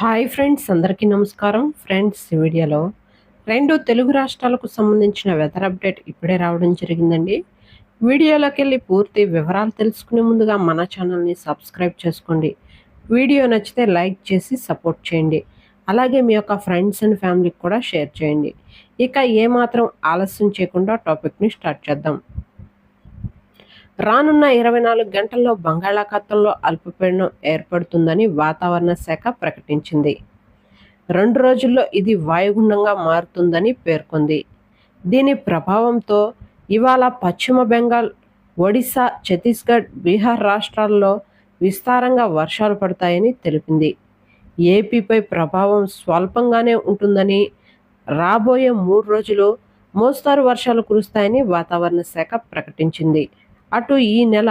Hi friends, అందరికీ నమస్కారం. Friends, ఈ వీడియోలో రెండు తెలుగు రాష్ట్రాలకు సంబంధించిన వెదర్ అప్డేట్ ఇప్పుడే రావడం జరిగిందండి. వీడియోలోకి వెళ్ళి పూర్తి వివరాలు తెలుసుకునే ముందుగా మన ఛానల్ని సబ్స్క్రైబ్ చేసుకోండి. వీడియో నచ్చితే లైక్ చేసి సపోర్ట్ చేయండి. అలాగే మీ యొక్క ఫ్రెండ్స్ అండ్ ఫ్యామిలీకి కూడా షేర్ చేయండి. ఇక ఏమాత్రం ఆలస్యం చేయకుండా టాపిక్ని స్టార్ట్ చేద్దాం. రానున్న 24 గంటల్లో బంగాళాఖాతంలో అల్పపీడనం ఏర్పడుతుందని వాతావరణ శాఖ ప్రకటించింది. 2 రోజుల్లో ఇది వాయుగుండంగా మారుతుందని పేర్కొంది. దీని ప్రభావంతో ఇవాళ పశ్చిమ బెంగాల్, ఒడిశా, ఛత్తీస్గఢ్, బీహార్ రాష్ట్రాల్లో విస్తారంగా వర్షాలు పడతాయని తెలిపింది. ఏపీపై ప్రభావం స్వల్పంగానే ఉంటుందని, రాబోయే 3 రోజులు మోస్తారు వర్షాలు కురుస్తాయని వాతావరణ శాఖ ప్రకటించింది. అటు ఈ నెల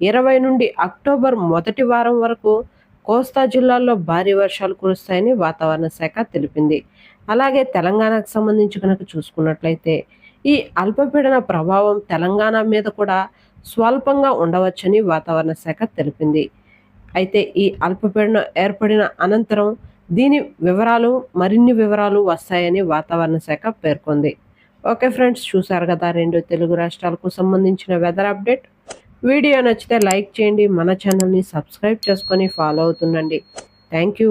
20 నుండి అక్టోబర్ మొదటి వారం వరకు కోస్తా జిల్లాల్లో భారీ వర్షాలు కురుస్తాయని వాతావరణ శాఖ తెలిపింది. అలాగే తెలంగాణకు సంబంధించి కనుక చూసుకున్నట్లయితే ఈ అల్పపీడన ప్రభావం తెలంగాణ మీద కూడా స్వల్పంగా ఉండవచ్చని వాతావరణ శాఖ తెలిపింది. అయితే ఈ అల్పపీడనం ఏర్పడిన అనంతరం దీని మరిన్ని వివరాలు వస్తాయని వాతావరణ శాఖ పేర్కొంది. ఓకే ఫ్రెండ్స్, చూసారు కదా రెండు తెలుగు రాష్ట్రాలకు సంబంధించిన వెదర్ అప్డేట్. వీడియో నచ్చితే లైక్ చేయండి, మన ఛానల్ని సబ్స్క్రైబ్ చేసుకొని ఫాలో అవుతుండండి. Thank you.